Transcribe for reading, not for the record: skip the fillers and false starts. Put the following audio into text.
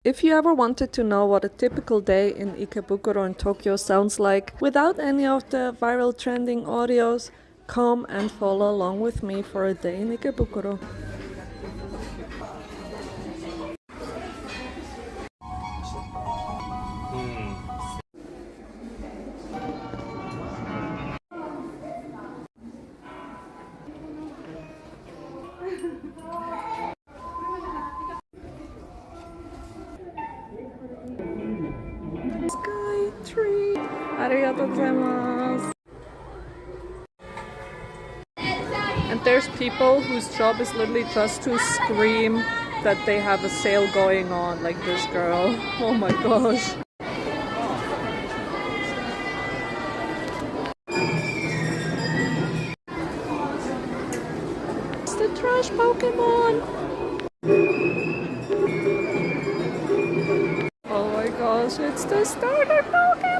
If you ever wanted to know what a typical day in Ikebukuro in Tokyo sounds like, without any of the viral trending audios, come and follow along with me for a day in Ikebukuro. Sky tree! Arigatou gozaimasu! And there's people whose job is literally just to scream that they have a sale going on, like this girl. Oh my gosh. It's the trash Pokemon! Oh my gosh, it's the starter Pokemon!